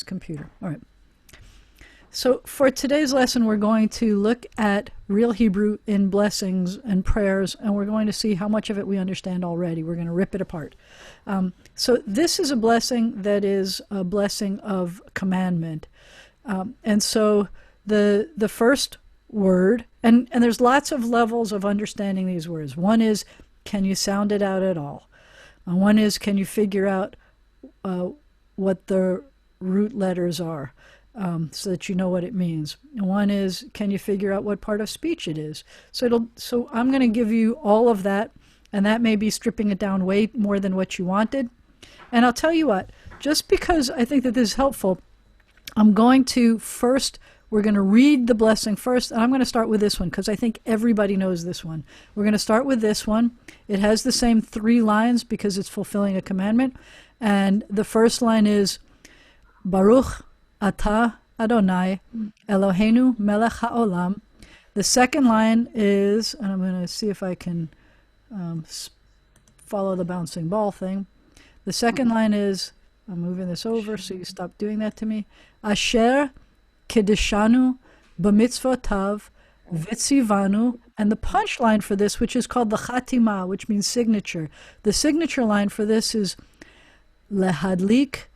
It's a computer. All right. So for today's lesson, we're going to look at real Hebrew in blessings and prayers, and we're going to see how much of it we understand already. We're going to rip it apart. So this is a blessing that is a blessing of commandment. And so the first word, and there's lots of levels of understanding these words. One is, can you sound it out at all? One is, can you figure out what the root letters are? So that you know what it means. One is, can you figure out what part of speech it is? So I'm going to give you all of that, and that may be stripping it down way more than what you wanted. And I'll tell you what, just because I think that this is helpful, I'm going to first, we're going to read the blessing first, and I'm going to start with this one because I think everybody knows this one. We're going to start with this one. It has the same 3 lines because it's fulfilling a commandment. And the first line is, Baruch Atah Adonai Eloheinu melech haolam. The second line is, and I'm going to see if I can follow the bouncing ball thing. The second line is, I'm moving this over so you stop doing that to me. Asher Kedeshanu b'mitzvotav v'tzivanu. And the punchline for this, which is called the Chatima, which means signature. The signature line for this is Lehadlik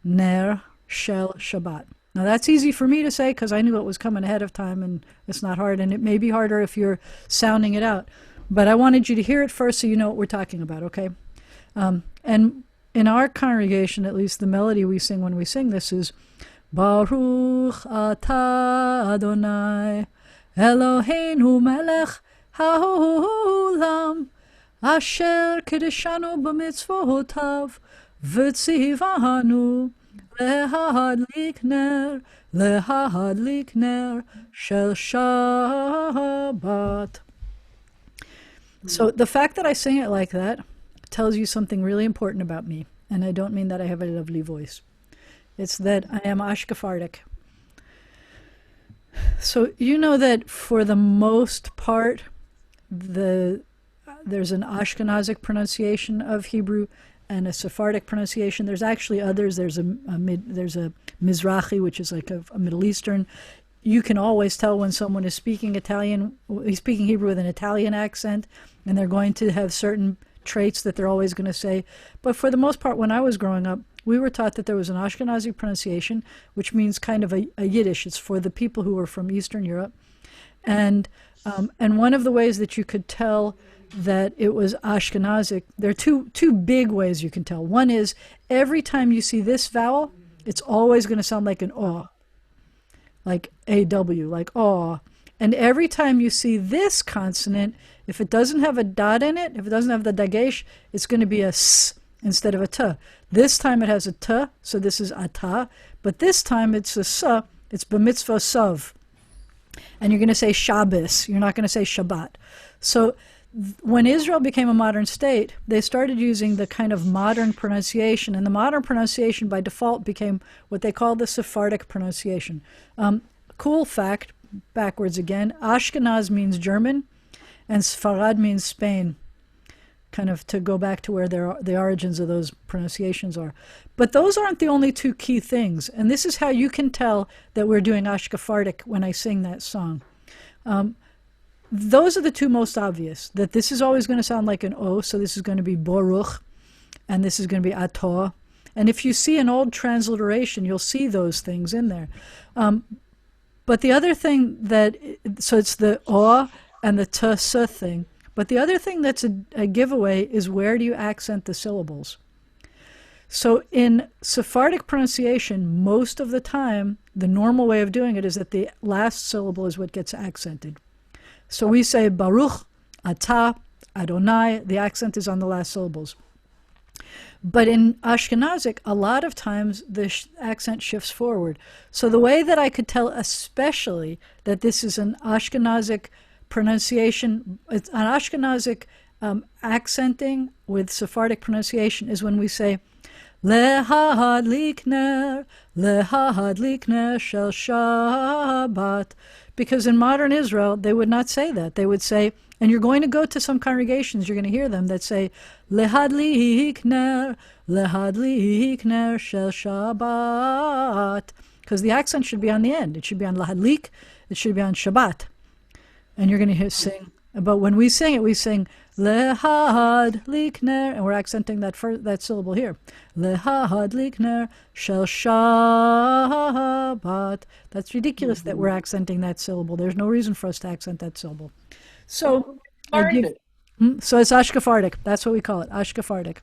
ner shel Shabbat. Now that's easy for me to say because I knew it was coming ahead of time, and it's not hard, and it may be harder if you're sounding it out. But I wanted you to hear it first so you know what we're talking about, okay? And in our congregation, at least the melody we sing when we sing this is Baruch Atah Adonai Eloheinu melech haolam asher kedeshanu b'mitzvotav v'tzivanu Lehadlik ner shel Shabbat. So the fact that I sing it like that tells you something really important about me. And I don't mean that I have a lovely voice. It's that I am Ashkefardic. So you know that for the most part, there's an Ashkenazic pronunciation of Hebrew and a Sephardic pronunciation. There's actually others. There's a Mizrahi, which is like a Middle Eastern. You can always tell when someone is speaking speaking Hebrew with an Italian accent, and they're going to have certain traits that they're always going to say. But for the most part, when I was growing up, we were taught that there was an Ashkenazi pronunciation, which means kind of a Yiddish. It's for the people who are from Eastern Europe. And one of the ways that you could tell that it was Ashkenazic, there are two big ways you can tell. One is every time you see this vowel, it's always going to sound like an aw, like A-W, like aw. And every time you see this consonant, if it doesn't have a dot in it, if it doesn't have the dagesh, it's going to be a s instead of a t. This time it has a t, so this is ata, but this time it's a s, it's b'mitzvah sav. And you're going to say Shabbos, you're not going to say Shabbat. So when Israel became a modern state, they started using the kind of modern pronunciation, and the modern pronunciation by default became what they call the Sephardic pronunciation. Cool fact, backwards again, Ashkenaz means German, and Sfarad means Spain, kind of to go back to where the origins of those pronunciations are. But those aren't the only 2 key things, and this is how you can tell that we're doing Ashkefardic when I sing that song. Those are the 2 most obvious, that this is always going to sound like an O, so this is going to be Boruch, and this is going to be Atoh. And if you see an old transliteration, you'll see those things in there. But the other thing so it's the O and the T-S thing, but the other thing that's a giveaway is where do you accent the syllables? So in Sephardic pronunciation, most of the time, the normal way of doing it is that the last syllable is what gets accented. So we say Baruch, Atah, Adonai, the accent is on the last syllables. But in Ashkenazic, a lot of times the accent shifts forward. So the way that I could tell especially that this is an Ashkenazic pronunciation, it's an Ashkenazic accenting with Sephardic pronunciation is when we say Lehadlik ner shel Shabbat, because in modern Israel, they would not say that. They would say, and you're going to go to some congregations, you're going to hear them that say, Lehadlik ner shel Shabbat. Because the accent should be on the end. It should be on Lahadlik, it should be on Shabbat. And you're going to hear sing. But when we sing it, we sing Lehadlik ner, and we're accenting that syllable here. Lehadlik ner shel Shabbat. That's ridiculous that we're accenting that syllable. There's no reason for us to accent that syllable. So it's Ashkephardic. That's what we call it, Ashkephardic.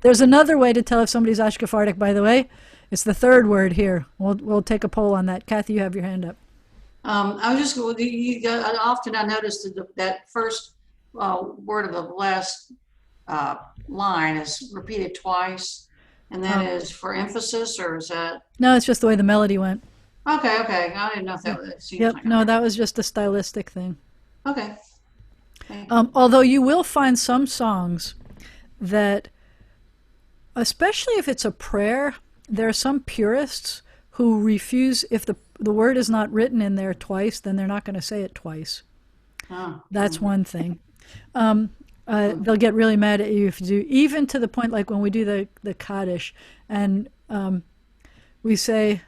There's another way to tell if somebody's Ashkephardic, by the way. It's the third word here. We'll take a poll on that. Kathy, you have your hand up. I was just often I noticed that first word of the last line is repeated twice, and that is for emphasis, or is that? No, it's just the way the melody went. Okay. I didn't know if that was. Yep. Like no, that was just a stylistic thing. Okay. Although you will find some songs that, especially if it's a prayer, there are some purists who refuse, if the word is not written in there twice, then they're not going to say it twice. That's one thing. They'll get really mad at you if you do, even to the point like when we do the Kaddish, and we say,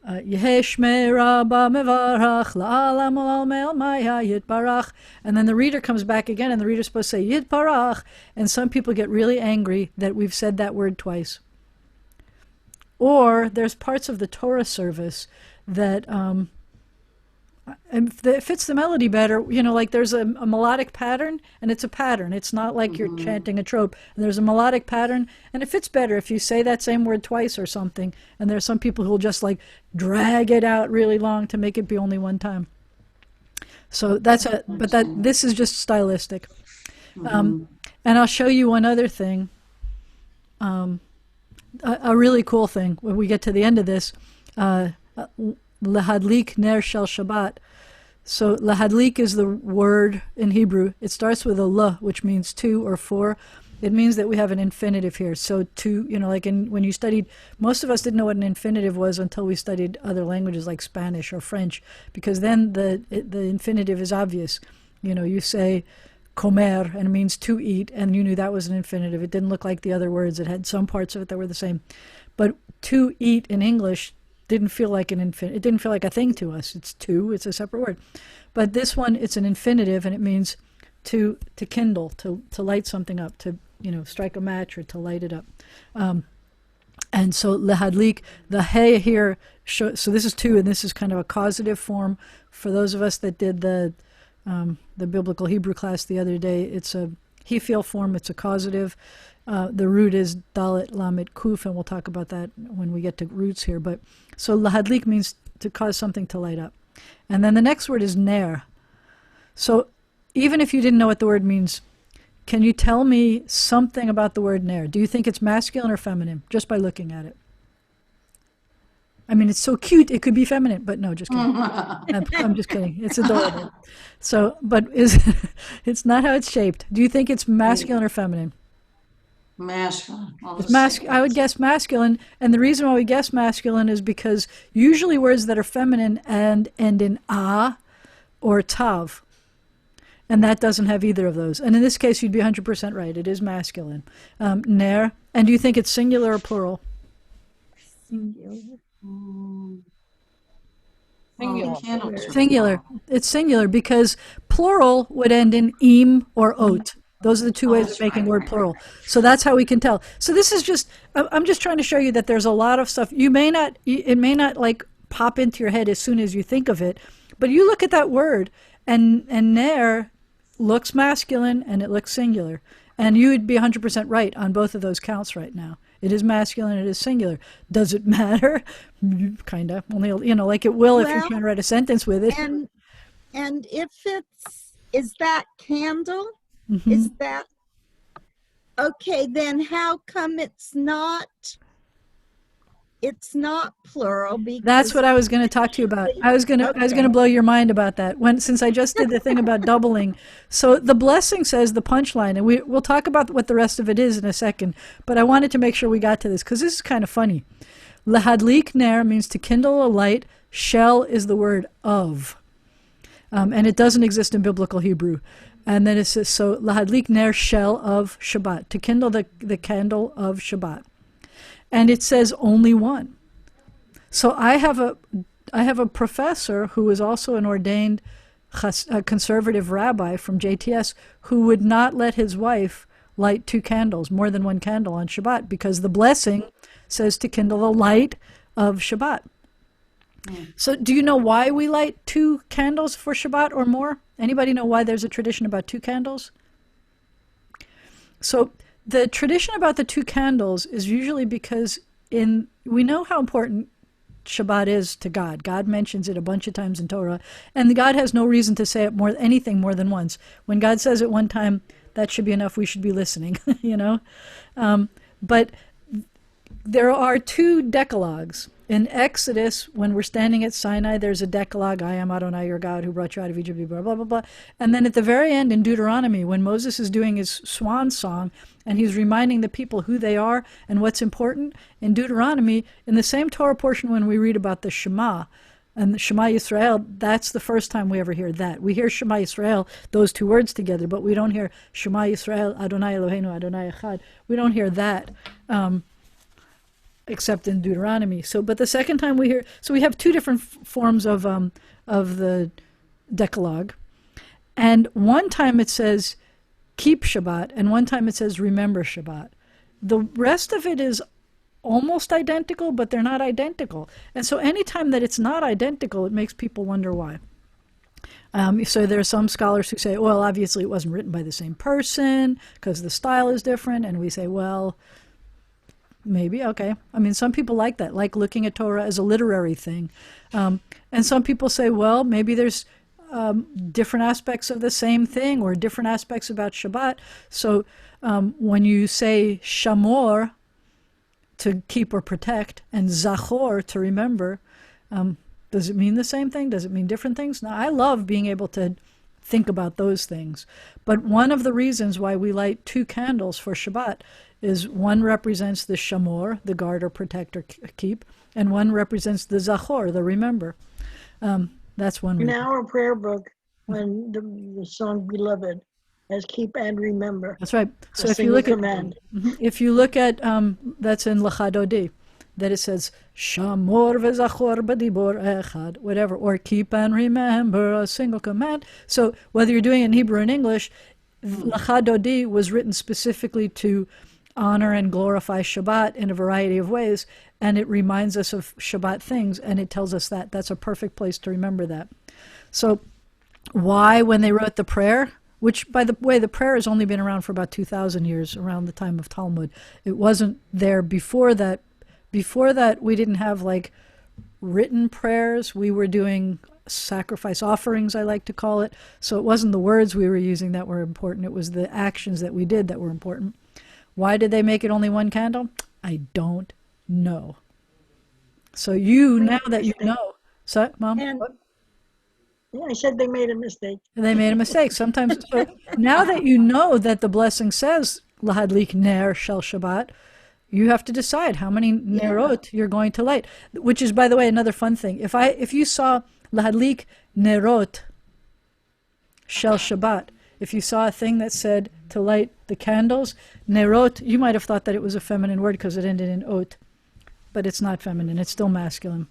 Yehei Shmei Rabba Mevarach La'alam Ol'al Maya Yitbarach, and then the reader comes back again, and the reader's supposed to say Yitbarach, and some people get really angry that we've said that word twice. Or there's parts of the Torah service that it fits the melody better. Like there's a melodic pattern, and it's a pattern. It's not like you're chanting a trope. And there's a melodic pattern, and it fits better if you say that same word twice or something. And there's some people who'll just like drag it out really long to make it be only one time. So this is just stylistic. And I'll show you one other thing. A really cool thing when we get to the end of this, Lahadlik ner shel Shabbat. So lahadlik is the word in Hebrew. It starts with a l, which means two or four. It means that we have an infinitive here. So to, like when you studied, most of us didn't know what an infinitive was until we studied other languages like Spanish or French, because then the infinitive is obvious. You say comer, and it means to eat, and you knew that was an infinitive. It didn't look like the other words. It had some parts of it that were the same. But to eat in English didn't feel like an infinitive. It didn't feel like a thing to us. It's a separate word. But this one, it's an infinitive, and it means to kindle, to light something up, to strike a match or to light it up. And so lehadlik, the hey here, so this is two, and this is kind of a causative form. For those of us that did the biblical Hebrew class the other day, it's a he-feel form, it's a causative. The root is dalet lamet kuf, and we'll talk about that when we get to roots here. But so lahadlik means to cause something to light up. And then the next word is ner. So even if you didn't know what the word means, can you tell me something about the word ner? Do you think it's masculine or feminine, just by looking at it? I mean, it's so cute, it could be feminine, but no, just kidding. I'm just kidding. It's adorable. So, but it's not how it's shaped. Do you think it's masculine or feminine? Masculine. I would guess masculine, and the reason why we guess masculine is because usually words that are feminine and end in a or tav, and that doesn't have either of those. And in this case, you'd be 100% right. It is masculine. Ner. And do you think it's singular or plural? Singular. It's singular because plural would end in im or ot. Those are the two ways of making word plural. So that's how we can tell. So this is just, I'm just trying to show you that there's a lot of stuff. It may not like pop into your head as soon as you think of it, but you look at that word and ner looks masculine and it looks singular. And you would be 100% right on both of those counts right now. It is masculine, it is singular. Does it matter? Kind of. Only, like it will if you're trying to write a sentence with it. And if is that candle? Mm-hmm. Is that, okay, then how come it's not plural? Because that's what I was going to talk to you about. I was going to blow your mind about that since I just did the thing about doubling. So the blessing says the punchline, and we'll talk about what the rest of it is in a second, but I wanted to make sure we got to this because this is kind of funny. Lahadlik ner means to kindle a light. Shel is the word of. And it doesn't exist in biblical Hebrew. And then it says, so lahadlik ner shel of Shabbat, to kindle the candle of Shabbat. And it says only one. So I have a professor who is also an ordained conservative rabbi from JTS who would not let his wife light 2 candles, more than 1 candle on Shabbat, because the blessing says to kindle the light of Shabbat. So do you know why we light 2 candles for Shabbat or more? Anybody know why there's a tradition about 2 candles? So the tradition about the 2 candles is usually because we know how important Shabbat is to God. God mentions it a bunch of times in Torah, and God has no reason to say it anything more than once. When God says it one time, that should be enough. We should be listening, you know? But there are 2 decalogues. In Exodus, when we're standing at Sinai, there's a decalogue, I am Adonai your God who brought you out of Egypt, blah, blah, blah, blah. And then at the very end in Deuteronomy, when Moses is doing his swan song, and he's reminding the people who they are and what's important, in Deuteronomy, in the same Torah portion when we read about the Shema, and the Shema Yisrael, that's the first time we ever hear that. We hear Shema Yisrael, those 2 words together, but we don't hear Shema Yisrael, Adonai Eloheinu, Adonai Echad. We don't hear that. Except in Deuteronomy. But the second time we hear, so we have 2 different forms of the Decalogue, and one time it says keep Shabbat, and one time it says remember Shabbat. The rest of it is almost identical, but they're not identical. And so anytime that it's not identical, it makes people wonder why. So there are some scholars who say, well, obviously it wasn't written by the same person because the style is different, and we say, well, maybe, okay. I mean, some people like that, like looking at Torah as a literary thing. And some people say, well, maybe there's different aspects of the same thing or different aspects about Shabbat. So when you say shamor, to keep or protect, and zachor, to remember, does it mean the same thing? Does it mean different things? Now, I love being able to think about those things. But one of the reasons why we light 2 candles for Shabbat is one represents the shamor, the guard or protect or keep, and one represents the zachor, the remember. That's one reason. In our prayer book, when the song Beloved has keep and remember. That's right. So if you look command. if you look at that's in Lachadodi, that it says Shamor v'zachor b'dibor echad, whatever, or keep and remember, a single command. So whether you're doing it in Hebrew or in English, Lachadodi was written specifically to honor and glorify Shabbat in a variety of ways, and it reminds us of Shabbat things, and it tells us that. That's a perfect place to remember that. So why, when they wrote the prayer, which, by the way, the prayer has only been around for about 2,000 years, around the time of Talmud. It wasn't there before that. Before that, we didn't have, like, written prayers. We were doing sacrifice offerings, I like to call it. So it wasn't the words we were using that were important. It was the actions that we did that were important. Why did they make it only 1 candle? I don't know. So now that you know. So, Mom? And what? yeah, I said they made a mistake. They made a mistake. Sometimes, so now that you know that the blessing says, Lahadlik ner shel Shabbat, you have to decide how many nerot you're going to light, which is, by the way, another fun thing. If you saw Lahadlik nerot shel Shabbat, if you saw a thing that said to light the candles, nerot, you might have thought that it was a feminine word because it ended in ot, but it's not feminine. It's still masculine,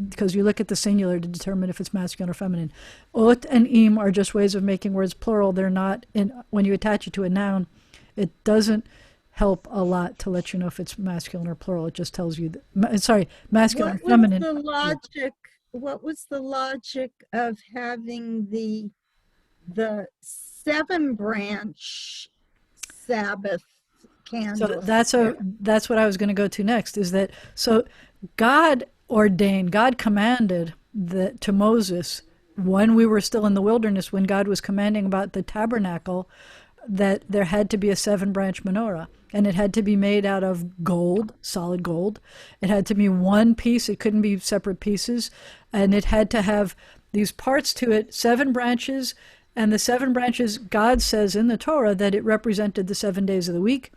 because you look at the singular to determine if it's masculine or feminine. Ot and im are just ways of making words plural. They're not, when you attach it to a noun, it doesn't help a lot to let you know if it's masculine or plural. It just tells you, masculine or feminine. What was the logic of having the 7-branch Sabbath candles? So that's what I was going to go to next, is that, so God commanded to Moses, when we were still in the wilderness, when God was commanding about the tabernacle, that there had to be a 7-branch menorah, and it had to be made out of gold, solid gold. It had to be one piece. It couldn't be separate pieces, and it had to have these parts to it, 7 branches, and the 7 branches, God says in the Torah that it represented the 7 days of the week,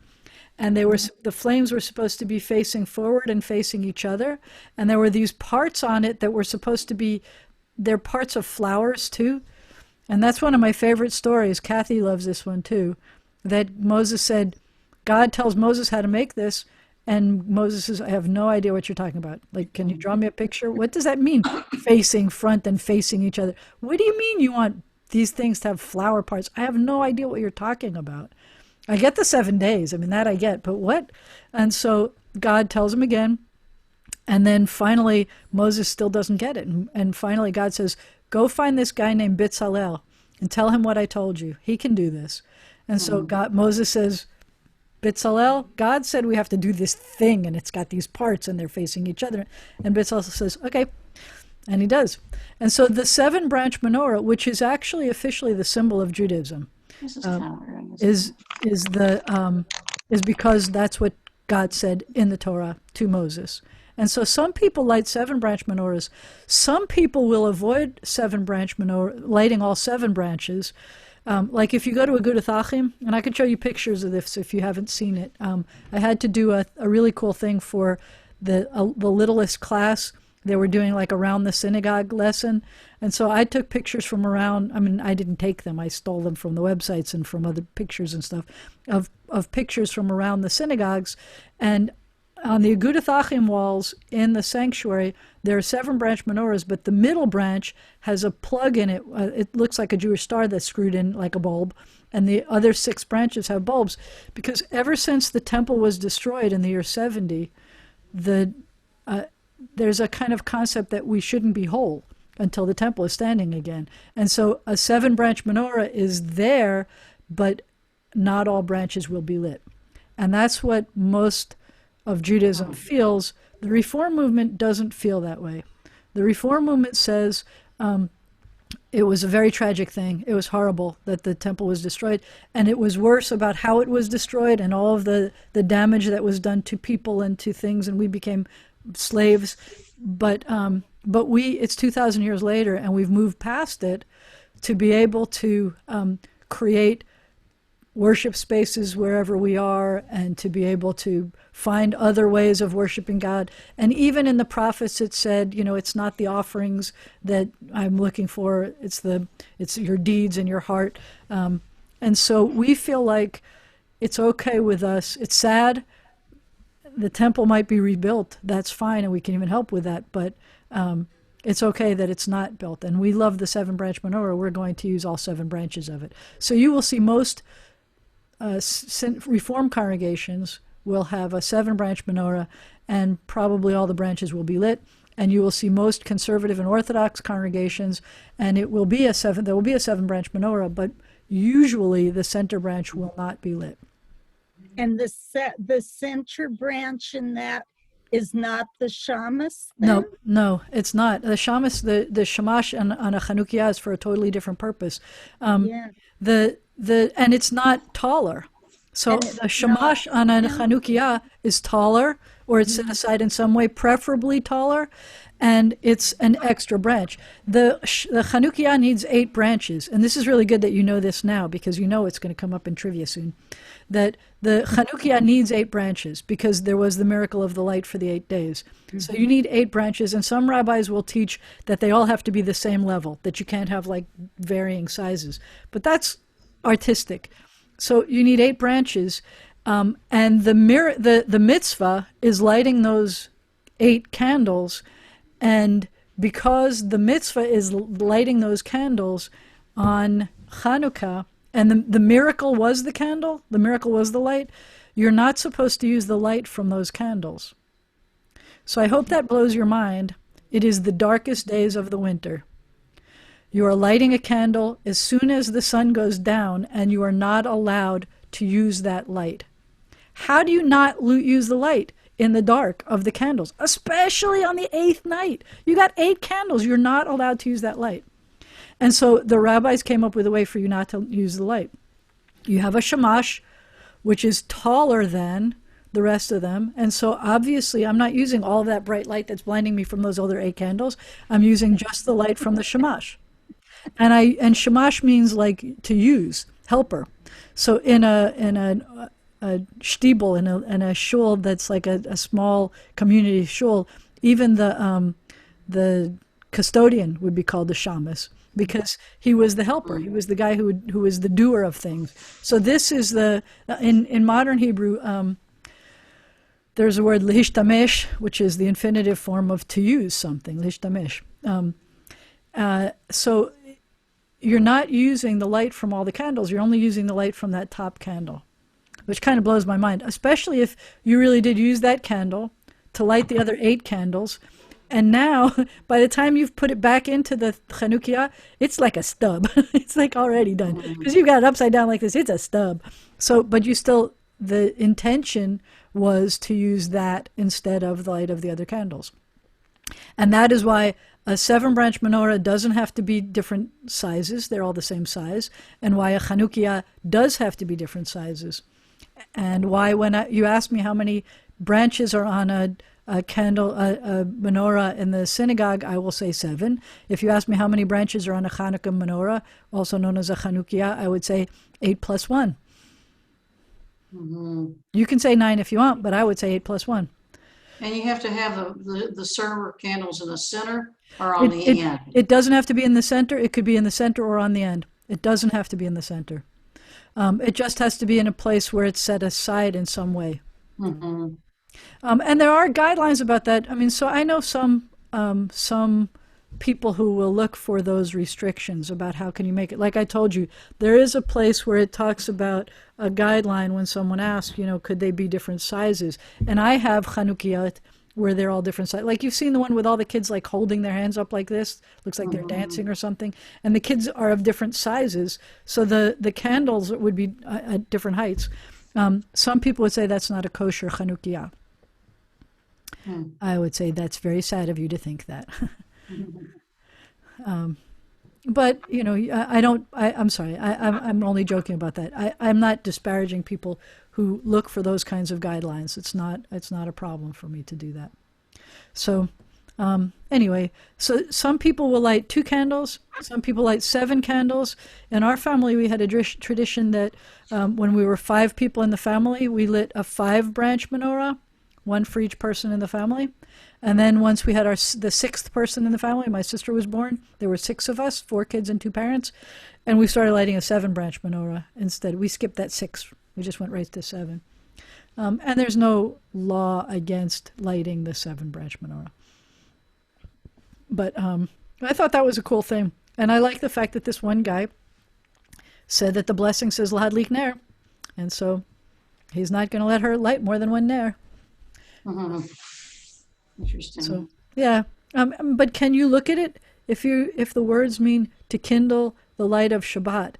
and the flames were supposed to be facing forward and facing each other, and there were these parts on it that were supposed to be, they're parts of flowers too. And that's one of my favorite stories. Kathy loves this one too. That Moses said, God tells Moses how to make this, and Moses says, I have no idea what you're talking about. Like, can you draw me a picture? What does that mean? Facing front and facing each other. What do you mean you want these things to have flower parts? I have no idea what you're talking about. I get the 7 days. I mean, that I get, but what? And so God tells him again. And then finally, Moses still doesn't get it. And finally, God says, go find this guy named Bitzalel and tell him what I told you. He can do this. And so Moses says, Bitzalel, God said we have to do this thing, and it's got these parts, and they're facing each other. And Bitzalel says, okay. And he does. And so the 7-branch menorah, which is actually officially the symbol of Judaism, This is kind of weird. is because that's what God said in the Torah to Moses. And so some people light 7-branch menorahs. Some people will avoid 7-branch menorah, lighting all 7 branches. Like if you go to a Agudath Achim, and I can show you pictures of this if you haven't seen it. I had to do a really cool thing for the littlest class. They were doing like around the synagogue lesson. And so I took pictures from around, I mean, I didn't take them. I stole them from the websites and from other pictures and stuff of pictures from around the synagogues. And on the Agudath Achim walls in the sanctuary, there are 7-branch menorahs, but the middle branch has a plug in it. It looks like a Jewish star that's screwed in like a bulb, and the other 6 branches have bulbs. Because ever since the temple was destroyed in the year 70, there's a kind of concept that we shouldn't be whole until the temple is standing again. And so a 7-branch menorah is there, but not all branches will be lit. And that's what most of Judaism feels. The Reform movement doesn't feel that way. The Reform movement says it was a very tragic thing. It was horrible that the temple was destroyed, and it was worse about how it was destroyed and all of the damage that was done to people and to things, and we became slaves. But it's 2,000 years later, and we've moved past it to be able to create worship spaces wherever we are, and to be able to find other ways of worshiping God. And even in the prophets, it said, it's not the offerings that I'm looking for, it's your deeds and your heart. And so we feel like it's okay with us. It's sad. The temple might be rebuilt. That's fine, and we can even help with that. But it's okay that it's not built. And we love the 7-branch menorah. We're going to use all 7 branches of it. So you will see most Reform congregations will have a 7-branch menorah, and probably all the branches will be lit. And you will see most conservative and Orthodox congregations, and there will be a 7-branch menorah, but usually the center branch will not be lit. And the center branch in that is not the shamas? No, it's not. The shamas, the shamash on a Chanukiah is for a totally different purpose. Yeah. And it's not taller. So the shamash on a Chanukiah is taller, or it's set aside in some way, preferably taller, and it's an extra branch. The Chanukiah needs 8 branches, and this is really good that you know this now, because you know it's going to come up in trivia soon, that the Chanukiah needs 8 branches because there was the miracle of the light for the 8 days. So you need 8 branches, and some rabbis will teach that they all have to be the same level, that you can't have like varying sizes. But that's artistic. So you need 8 branches, and the mitzvah is lighting those 8 candles, and because the mitzvah is lighting those candles on Hanukkah, and the miracle was the candle, the miracle was the light, you're not supposed to use the light from those candles. So I hope that blows your mind. It is the darkest days of the winter. You are lighting a candle as soon as the sun goes down, and you are not allowed to use that light. How do you not use the light in the dark of the candles, especially on the 8th night? You got 8 candles. You're not allowed to use that light. And so the rabbis came up with a way for you not to use the light. You have a shamash, which is taller than the rest of them. And so obviously I'm not using all of that bright light that's blinding me from those other 8 candles. I'm using just the light from the shamash. And shamash means like to use, helper. So in a shtibel in a shul that's like a small community shul, even the custodian would be called the shamus because he was the helper. He was the guy who was the doer of things. So this is in modern Hebrew. There's a word lihishtamesh, which is the infinitive form of to use something. Lihishtamesh. So you're not using the light from all the candles. You're only using the light from that top candle, which kind of blows my mind, especially if you really did use that candle to light the other 8 candles. And now, by the time you've put it back into the Chanukiah, it's like a stub. It's like already done. Because you've got it upside down like this, it's a stub. So, but you still, the intention was to use that instead of the light of the other candles. And that is why a 7-branch menorah doesn't have to be different sizes. They're all the same size. And why a Chanukiah does have to be different sizes. And why when you ask me how many branches are on a candle, a menorah in the synagogue, I will say 7. If you ask me how many branches are on a Hanukkah menorah, also known as a Chanukiah, I would say 8 plus 1. Mm-hmm. You can say 9 if you want, but I would say 8 plus 1. And you have to have the server candles in the center or on the end. It doesn't have to be in the center. It could be in the center or on the end. It doesn't have to be in the center. It just has to be in a place where it's set aside in some way. Mm-hmm. And there are guidelines about that. I mean, so I know some people who will look for those restrictions about how can you make it. Like I told you, there is a place where it talks about a guideline when someone asks, could they be different sizes? And I have Chanukiot where they're all different sizes. Like you've seen the one with all the kids like holding their hands up like this. Looks like they're dancing or something. And the kids are of different sizes. So the candles would be at different heights. Some people would say that's not a kosher Chanukiah. I would say that's very sad of you to think that. But I'm sorry. I'm only joking about that. I'm not disparaging people who look for those kinds of guidelines. It's not a problem for me to do that. So anyway, so some people will light 2 candles. Some people light 7 candles. In our family, we had a tradition that when we were 5 people in the family, we lit a 5-branch menorah, 1 for each person in the family. And then once we had the 6th person in the family, my sister was born, there were 6 of us, 4 kids and 2 parents, and we started lighting a 7-branch menorah instead. We skipped that 6. We just went right to 7. And there's no law against lighting the 7-branch menorah. But I thought that was a cool thing. And I like the fact that this one guy said that the blessing says Lahadlik Ner. And so he's not going to let her light more than 1 Ner. Mm-hmm. Interesting. So, yeah. But can you look at it? If the words mean to kindle the light of Shabbat,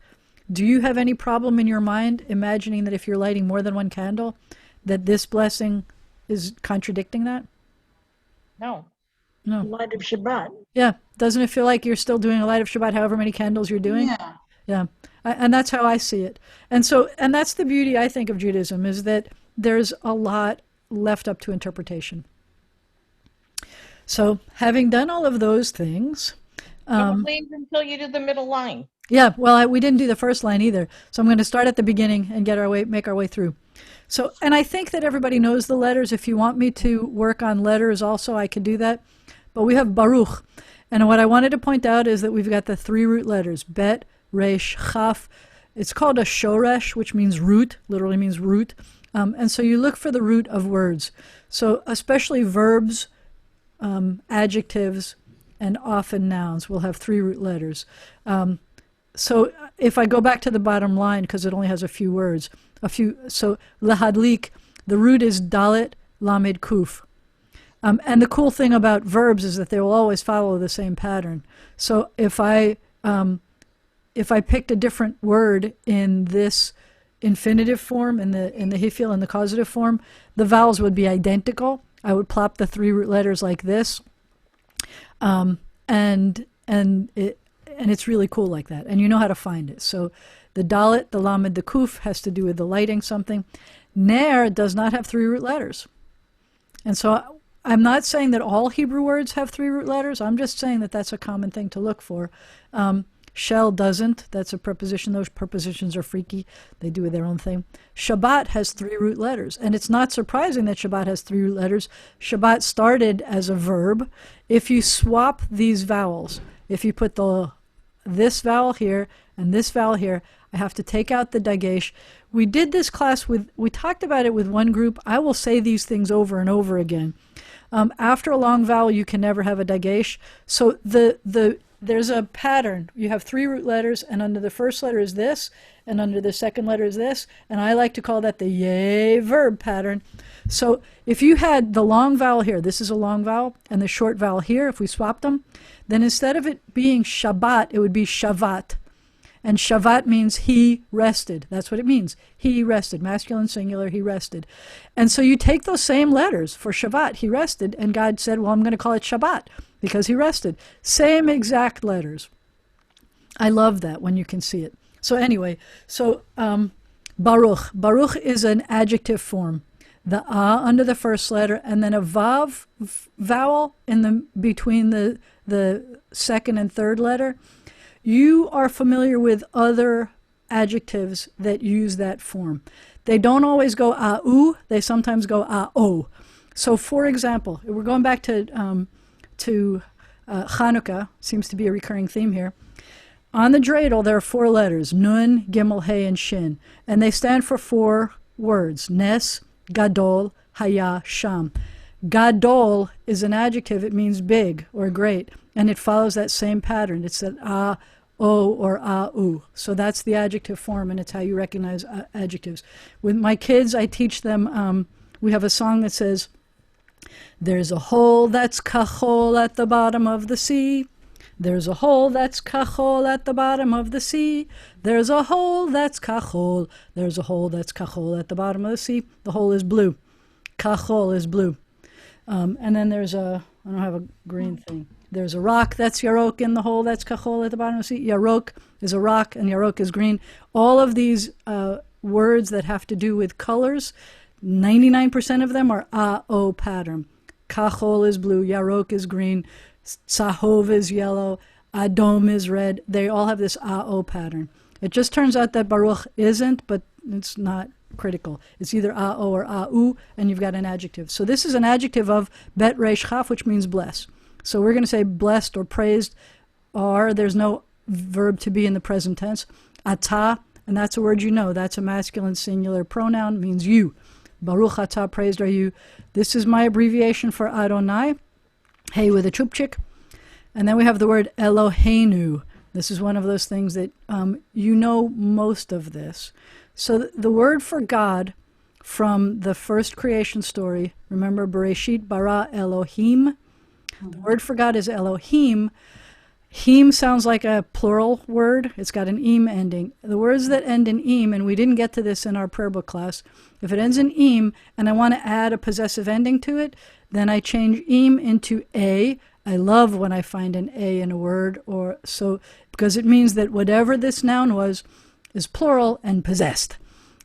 do you have any problem in your mind imagining that if you're lighting more than 1 candle, that this blessing is contradicting that? No. Light of Shabbat. Yeah. Doesn't it feel like you're still doing a light of Shabbat however many candles you're doing? Yeah. Yeah. And that's how I see it. And that's the beauty, I think, of Judaism, is that there's a lot left up to interpretation. So having done all of those things... Don't leave until you do the middle line. Yeah, well, we didn't do the first line either. So I'm going to start at the beginning and make our way through. So, and I think that everybody knows the letters. If you want me to work on letters also, I could do that. But we have Baruch. And what I wanted to point out is that we've got the 3 root letters, Bet, Resh, Chaf. It's called a shoresh, which means root, literally means root. And so you look for the root of words. So especially verbs, adjectives, and often nouns will have 3 root letters. So if I go back to the bottom line, because it only has a few words, so lahadlik, the root is dalet lamed kuf. And the cool thing about verbs is that they will always follow the same pattern. So if I picked a different word in this infinitive form, in the hifil, in the causative form, the vowels would be identical. I would plop the 3 root letters like this, and it's really cool like that. And you know how to find it. So the dalet, the lamed, the kuf has to do with the lighting something. Ner does not have 3 root letters. And so I'm not saying that all Hebrew words have 3 root letters. I'm just saying that that's a common thing to look for. Shel doesn't. That's a preposition. Those prepositions are freaky. They do their own thing. Shabbat has 3 root letters. And it's not surprising that Shabbat has 3 root letters. Shabbat started as a verb. If you swap these vowels, if you put this vowel here and this vowel here, I have to take out the dagesh. We did this class we talked about it with one group. I will say these things over and over again. After a long vowel, you can never have a dagesh. So there's a pattern. You have 3 root letters, and under the first letter is this, and under the second letter is this, and I like to call that the yay verb pattern. So if you had the long vowel here, this is a long vowel, and the short vowel here, if we swapped them, then instead of it being Shabbat, it would be Shavat. And Shavat means he rested. That's what it means. He rested. Masculine singular, he rested. And so you take those same letters for Shavat, he rested, and God said, well, I'm going to call it Shabbat because he rested. Same exact letters. I love that when you can see it. So anyway, Baruch. Baruch is an adjective form. The under the first letter, and then a vav vowel between the second and third letter. You are familiar with other adjectives that use that form. They don't always go a-u, they sometimes go a-o. So for example, we're going back to Chanukah, seems to be a recurring theme here. On the dreidel, there are 4 letters, nun, gimel, hey, and shin, and they stand for 4 words, nes, gadol, haya, sham. Gadol is an adjective, it means big or great, and it follows that same pattern. It's that a-o or a-u. So that's the adjective form, and it's how you recognize adjectives. With my kids, I teach them, we have a song that says, there's a hole that's kachol at the bottom of the sea. There's a hole that's kachol at the bottom of the sea. There's a hole that's kachol. There's a hole that's kachol at the bottom of the sea. The hole is blue. Kachol is blue. And then there's I don't have a green thing. There's a rock that's yarok in the hole that's kachol at the bottom of the sea. Yarok is a rock and yarok is green. All of these words that have to do with colors, 99% of them are a-o pattern. Kachol is blue, yarok is green, Sahov is yellow, Adom is red. They all have this A-O pattern. It just turns out that Baruch isn't, but it's not critical. It's either A-O or A-U, and you've got an adjective. So this is an adjective of Bet Resh Chaf, which means bless. So we're going to say blessed or praised, or there's no verb to be in the present tense. Atah, and that's a word you know. That's a masculine singular pronoun, means you. Baruch atah, praised are you. This is my abbreviation for Adonai. Hey with a chupchik. And then we have the word Eloheinu. This is one of those things that you know most of this. So the word for God from the first creation story, remember Bereshit bara Elohim? The word for God is Elohim. Him sounds like a plural word. It's got an im ending. The words that end in im, and we didn't get to this in our prayer book class, if it ends in im and I want to add a possessive ending to it, then I change im into a. I love when I find an a in a word, or so, because it means that whatever this noun was is plural and possessed.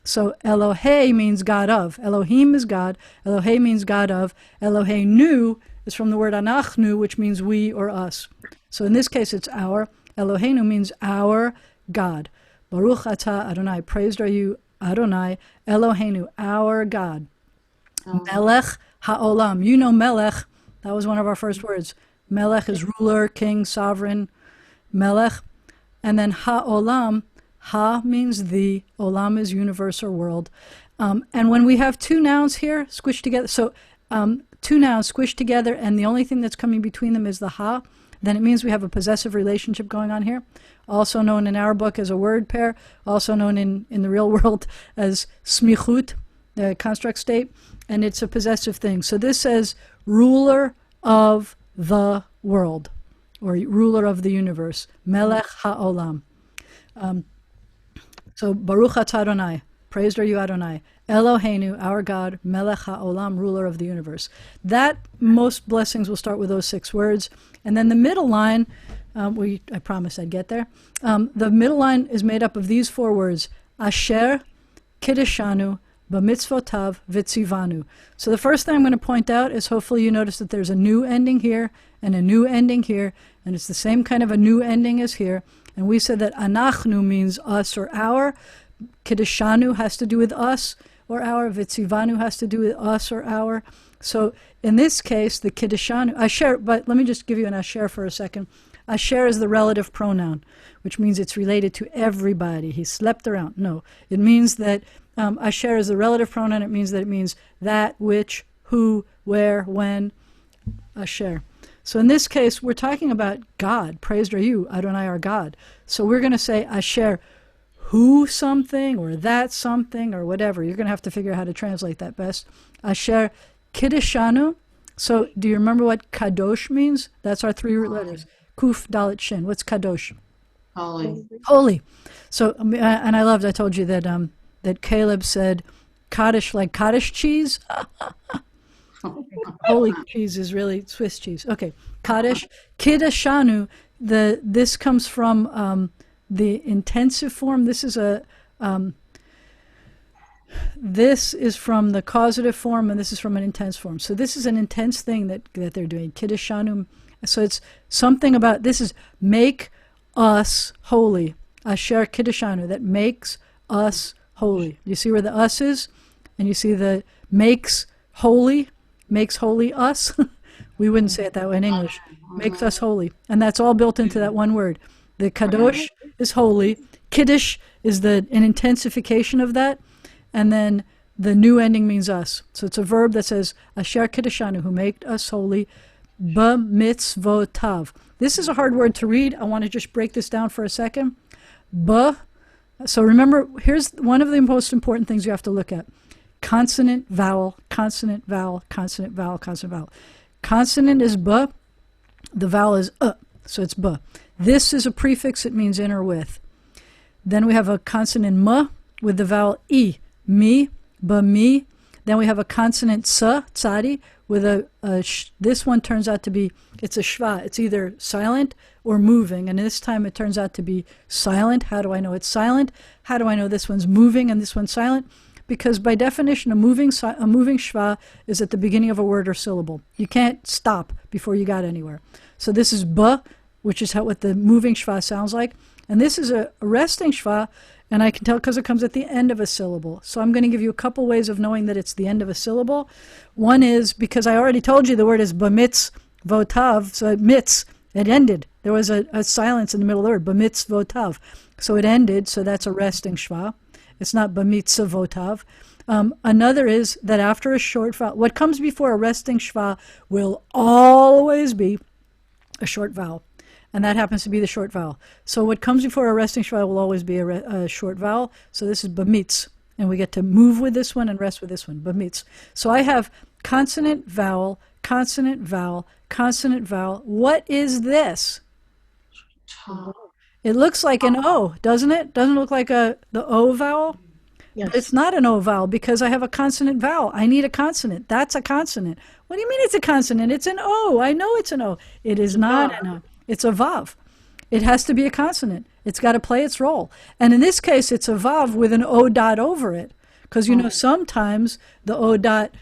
So Elohe means God of. Elohim is God. Elohe means God of. Eloheinu is from the word anachnu, which means we or us. So in this case, it's our. Eloheinu means our God. Baruch atah Adonai. Praised are you, Adonai. Eloheinu, our God. Melech ha'olam. You know Melech. That was one of our first words. Melech is ruler, king, sovereign. Melech. And then ha'olam. Ha means the. Olam is universe or world. And when we have 2 nouns here squished together, so 2 nouns squished together, and the only thing that's coming between them is the ha, then it means we have a possessive relationship going on here, also known in our book as a word pair, also known in the real world as smichut, the construct state, and it's a possessive thing. So this says ruler of the world, or ruler of the universe, melech ha'olam. So Baruch atah Adonai, praised are you Adonai, Eloheinu, our God, melech ha'olam, ruler of the universe. That, most blessings will start with those 6 words. And then the middle line, I promised I'd get there. The middle line is made up of these 4 words, Asher, Kiddishanu, b'mitzvotav v'tzivanu. So the first thing I'm going to point out is hopefully you notice that there's a new ending here and a new ending here, and it's the same kind of a new ending as here. And we said that anachnu means us or our, kiddeshanu has to do with us or our, v'tzivanu has to do with us or our. So in this case, the kiddeshanu, asher, but let me just give you an asher for a second. Asher is the relative pronoun, which means it's related to everybody. He slept around. No, it means that asher is the relative pronoun. It means that, which, who, where, when, asher. So in this case, we're talking about God. Praised are you, Adonai our God. So we're going to say asher, who something, or that something, or whatever. You're going to have to figure out how to translate that best. Asher kiddeshanu. So do you remember what kadosh means? That's our three root letters. Kuf, Dalet, Shin. What's kadosh? Holy. Holy. So, and I told you that that Caleb said Kaddish like cottage cheese. Holy cheese is really Swiss cheese. Okay, Kaddish. Kiddeshanu, this comes from the intensive form. This is from the causative form, and this is from an intense form. So this is an intense thing that they're doing. Kiddeshanu. So it's something about, this is make us holy. Asher kiddeshanu, that makes us holy. You see where the us is? And you see the makes holy us. We wouldn't say it that way in English. Makes us holy. And that's all built into that one word. The kadosh is holy. Kiddush is an intensification of that. And then the new ending means us. So it's a verb that says, Asher kiddeshanu, who made us holy, b'mitzvotav. This is a hard word to read. I want to just break this down for a second. So remember, here's one of the most important things you have to look at. Consonant, vowel, consonant, vowel, consonant, vowel, consonant, vowel. Consonant is b. The vowel is so it's b. This is a prefix. It means in or with. Then we have a consonant m with the vowel e. Mi, mi. Then we have a consonant sa, tsadi, with this one turns out to be, it's a shva. It's either silent or moving. And this time it turns out to be silent. How do I know it's silent? How do I know this one's moving and this one's silent? Because by definition, a moving shva is at the beginning of a word or syllable. You can't stop before you got anywhere. So this is ba, which is what the moving shva sounds like. And this is a resting shva, and I can tell because it comes at the end of a syllable. So I'm going to give you a couple ways of knowing that it's the end of a syllable. One is because I already told you the word is b'mitz votav, so mitz, it ended. There was a silence in the middle of the word, b'mitz votav. So it ended, so that's a resting shva. It's not b'mitz votav. Another is that after a short vowel, what comes before a resting shva will always be a short vowel. And that happens to be the short vowel. So what comes before a resting shva will always be a short vowel. So this is b'mitz. And we get to move with this one and rest with this one, b'mitz. So I have consonant, vowel, consonant, vowel, consonant, vowel. What is this? It looks like an O, doesn't it? Doesn't it look like the O vowel? Yes. But it's not an O vowel because I have a consonant vowel. I need a consonant. That's a consonant. What do you mean it's a consonant? It's an O. I know it's an O. It is not an O. It's a vav. It has to be a consonant. It's got to play its role. And in this case, it's a vav with an O dot over it. Because, sometimes the O dot,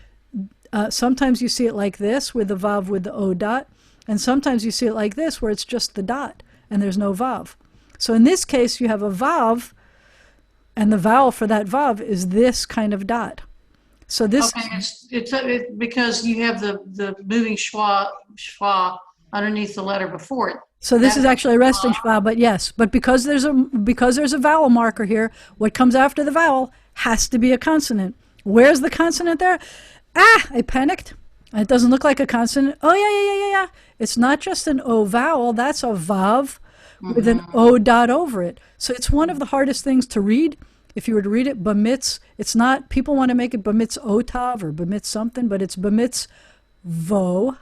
sometimes you see it like this with the vav with the O dot. And sometimes you see it like this where it's just the dot and there's no vav. So in this case, you have a vav, and the vowel for that vav is this kind of dot. So this. Okay, it's because you have the moving schwa underneath the letter before it. So this is actually a resting shva, but yes, but because there's a vowel marker here, what comes after the vowel has to be a consonant. Where's the consonant there? I panicked. It doesn't look like a consonant. Oh yeah. It's not just an O vowel. That's a vav with an O dot over it. So it's one of the hardest things to read. If you were to read it, b'mitz, it's not, people want to make it b'mitz otav or b'mitz something, but it's b'mitz vo.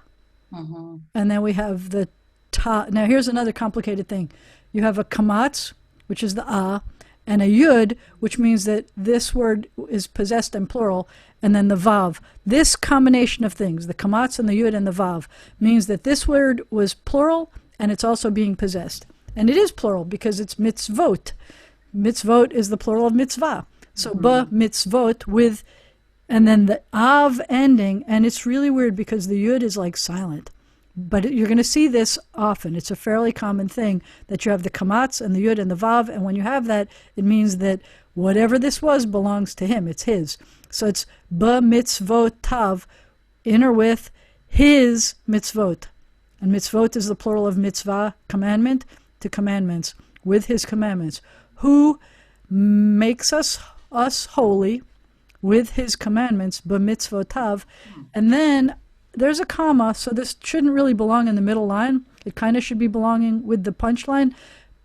And then we have the ta. Now here's another complicated thing. You have a kamatz, which is the a, and a yud, which means that this word is possessed and plural, and then the vav. This combination of things, the kamatz and the yud and the vav, means that this word was plural and it's also being possessed. And it is plural because it's mitzvot. Mitzvot is the plural of mitzvah. So ba mitzvot with, and then the av ending, and it's really weird because the yud is like silent. But you're going to see this often. It's a fairly common thing that you have the kamatz and the yud and the vav, and when you have that, it means that whatever this was belongs to him. It's his. So it's ba mitzvot tav, in or with his mitzvot. And mitzvot is the plural of mitzvah, commandment, to commandments, with his commandments. Who makes us holy with his commandments, ba mitzvotav. And then there's a comma, so this shouldn't really belong in the middle line. It kind of should be belonging with the punchline.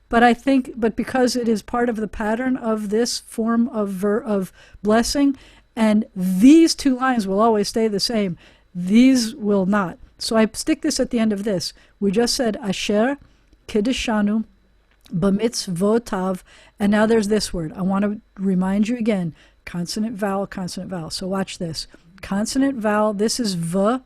But because it is part of the pattern of this form of blessing, and these two lines will always stay the same, these will not. So I stick this at the end of this. We just said Asher Kiddishanu B'mitzvotav, and now there's this word. I want to remind you again, consonant, vowel, consonant, vowel. So watch this. Consonant, vowel, this is V,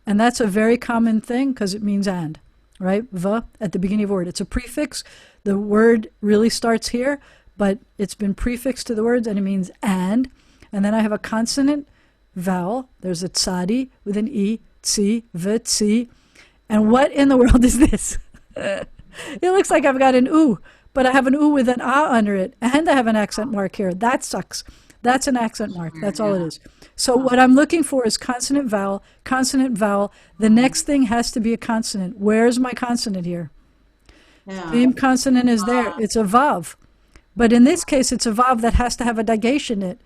and that's a very common thing because it means and, right? V at the beginning of a word. It's a prefix. The word really starts here, but it's been prefixed to the words and it means and. And then I have a consonant, vowel. There's a tzadi with an E, tzi, v, tzi. And what in the world is this? It looks like I've got an oo, but I have an oo with an ah under it, and I have an accent mark here. That sucks. That's an accent mark. That's all it is. So what I'm looking for is consonant, vowel, consonant, vowel. The next thing has to be a consonant. Where's my consonant here? Yeah. Same consonant is there. It's a vav. But in this case, it's a vav that has to have a dagesh in it.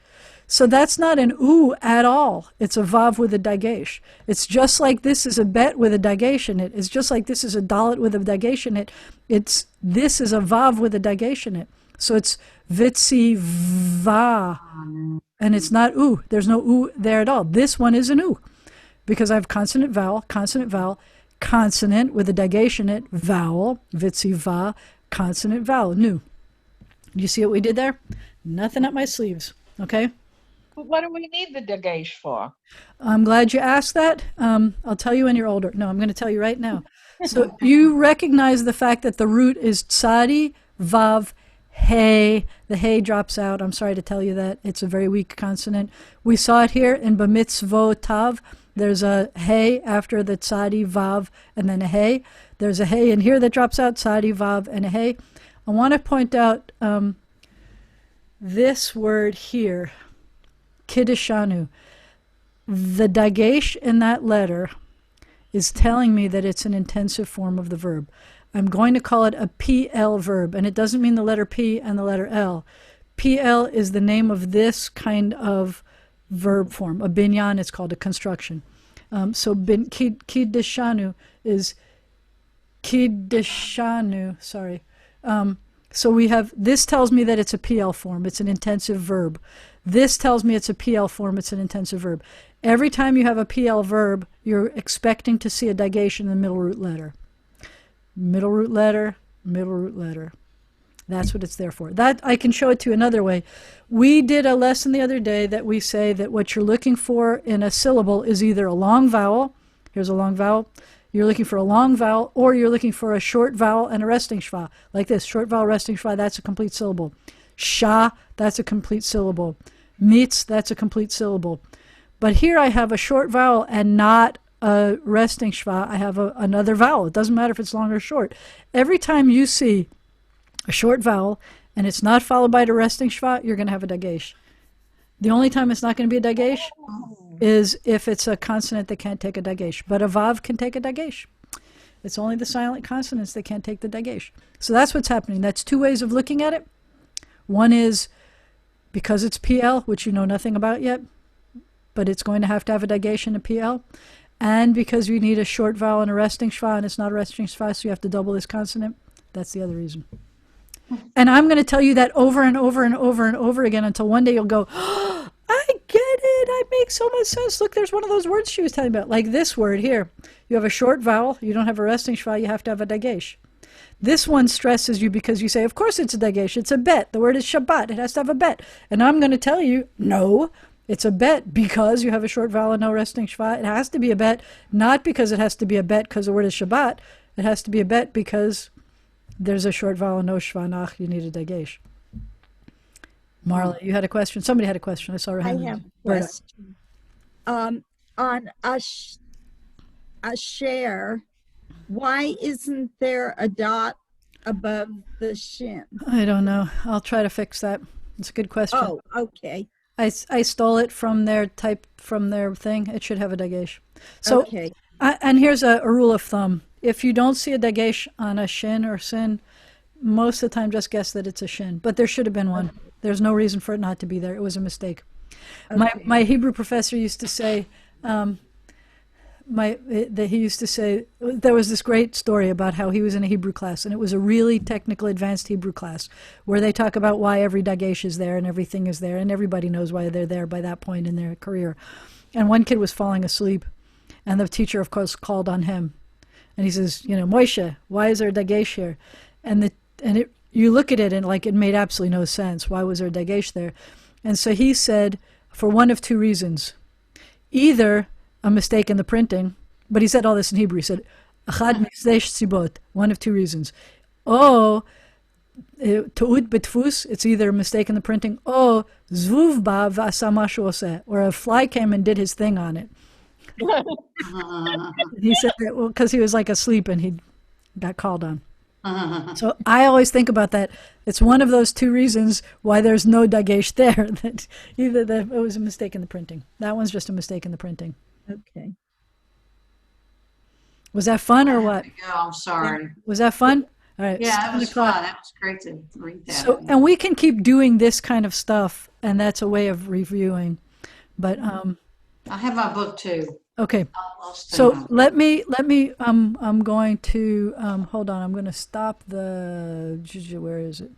So that's not an oo at all. It's a vav with a dagesh. It's just like this is a bet with a dagesh in it. It's just like this is a dalet with a dagesh in it. This is a vav with a dagesh in it. So it's vitsi va. And it's not oo. There's no oo there at all. This one is an oo. Because I have consonant, vowel, consonant, with a dagesh in it, vowel, vitsi va, consonant, vowel, nu. You see what we did there? Nothing up my sleeves. Okay? What do we need the dagesh for? I'm glad you asked that. I'll tell you when you're older. No, I'm going to tell you right now. So you recognize the fact that the root is tsadi, vav, hey. The hey drops out. I'm sorry to tell you that. It's a very weak consonant. We saw it here in b'mitzvotav. There's a hey after the tsadi, vav, and then a hey. There's a hey in here that drops out, tsadi, vav, and a hey. I want to point out this word here, Kiddishanu. The dagesh in that letter is telling me that it's an intensive form of the verb. I'm going to call it a PL verb, and it doesn't mean the letter P and the letter L. PL is the name of this kind of verb form. A binyan, it's called a construction. So Kiddishanu is Kiddishanu, sorry. So we have, this tells me that it's a PL form. It's an intensive verb. This tells me it's a PL form. It's an intensive verb. Every time you have a PL verb, you're expecting to see a dagesh in the middle root letter. Middle root letter, middle root letter. That's what it's there for. That I can show it to you another way. We did a lesson the other day that we say that what you're looking for in a syllable is either a long vowel. Here's a long vowel. You're looking for a long vowel, or you're looking for a short vowel and a resting shva. Like this, short vowel, resting shva, that's a complete syllable. Sha, that's a complete syllable. Mitz, that's a complete syllable. But here I have a short vowel and not a resting shva. I have another vowel. It doesn't matter if it's long or short. Every time you see a short vowel and it's not followed by the resting shva, you're going to have a dagesh. The only time it's not going to be a dagesh is if it's a consonant that can't take a dagesh. But a vav can take a dagesh. It's only the silent consonants that can't take the dagesh. So that's what's happening. That's two ways of looking at it. One is because it's PL, which you know nothing about yet, but it's going to have a dagesh in a PL. And because you need a short vowel and a resting shva, and it's not a resting shva, so you have to double this consonant. That's the other reason. And I'm going to tell you that over and over and over and over again until one day you'll go, oh, I get it. I make so much sense. Look, there's one of those words she was telling me about. Like this word here. You have a short vowel. You don't have a resting shva. You have to have a dagesh. This one stresses you because you say, of course it's a dagesh. It's a bet. The word is Shabbat. It has to have a bet. And I'm going to tell you, no, it's a bet because you have a short vowel and no resting shva. It has to be a bet, not because it has to be a bet because the word is Shabbat. It has to be a bet because there's a short vowel and no shvanach. You need a dagesh. Marla, you had a question? Somebody had a question. I saw her I hand. have a Berta. question. On a share, why isn't there a dot above the shin? I don't know. I'll try to fix that. It's a good question. Oh, okay. I stole it from their thing. It should have a dagesh. So, Okay. and here's a rule of thumb. If you don't see a dagesh on a shin or sin, most of the time just guess that it's a shin. But there should have been one. There's no reason for it not to be there. It was a mistake. Okay. My Hebrew professor used to say, he used to say, there was this great story about how he was in a Hebrew class, and it was a really technical, advanced Hebrew class where they talk about why every dagesh is there and everything is there, and everybody knows why they're there by that point in their career. And one kid was falling asleep, and the teacher, of course, called on him, and he says, Moshe, why is there a dagesh here? You look at it and like it made absolutely no sense. Why was there a dagesh there? And so he said, for one of two reasons, either a mistake in the printing, but he said all this in Hebrew. He said, "Achad misdesh sibot," one of two reasons. Oh, ta'ud betfus, it's either a mistake in the printing, or zvuv ba v'asa mashu oseh, or a fly came and did his thing on it. He said that because he was like asleep and he got called on. So I always think about that. It's one of those two reasons why there's no dagesh there. That either it was a mistake in the printing. That one's just a mistake in the printing. Okay. Was that fun or what? I'm sorry. Was that fun? All right. Yeah, that 7 was o'clock. fun. That was great to read that. So, and we can keep doing this kind of stuff, and that's a way of reviewing. But I have my book too. okay. I'll stay So on. let me. I'm going to hold on. I'm going to stop the. Where is it?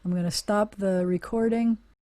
I'm going to stop the recording.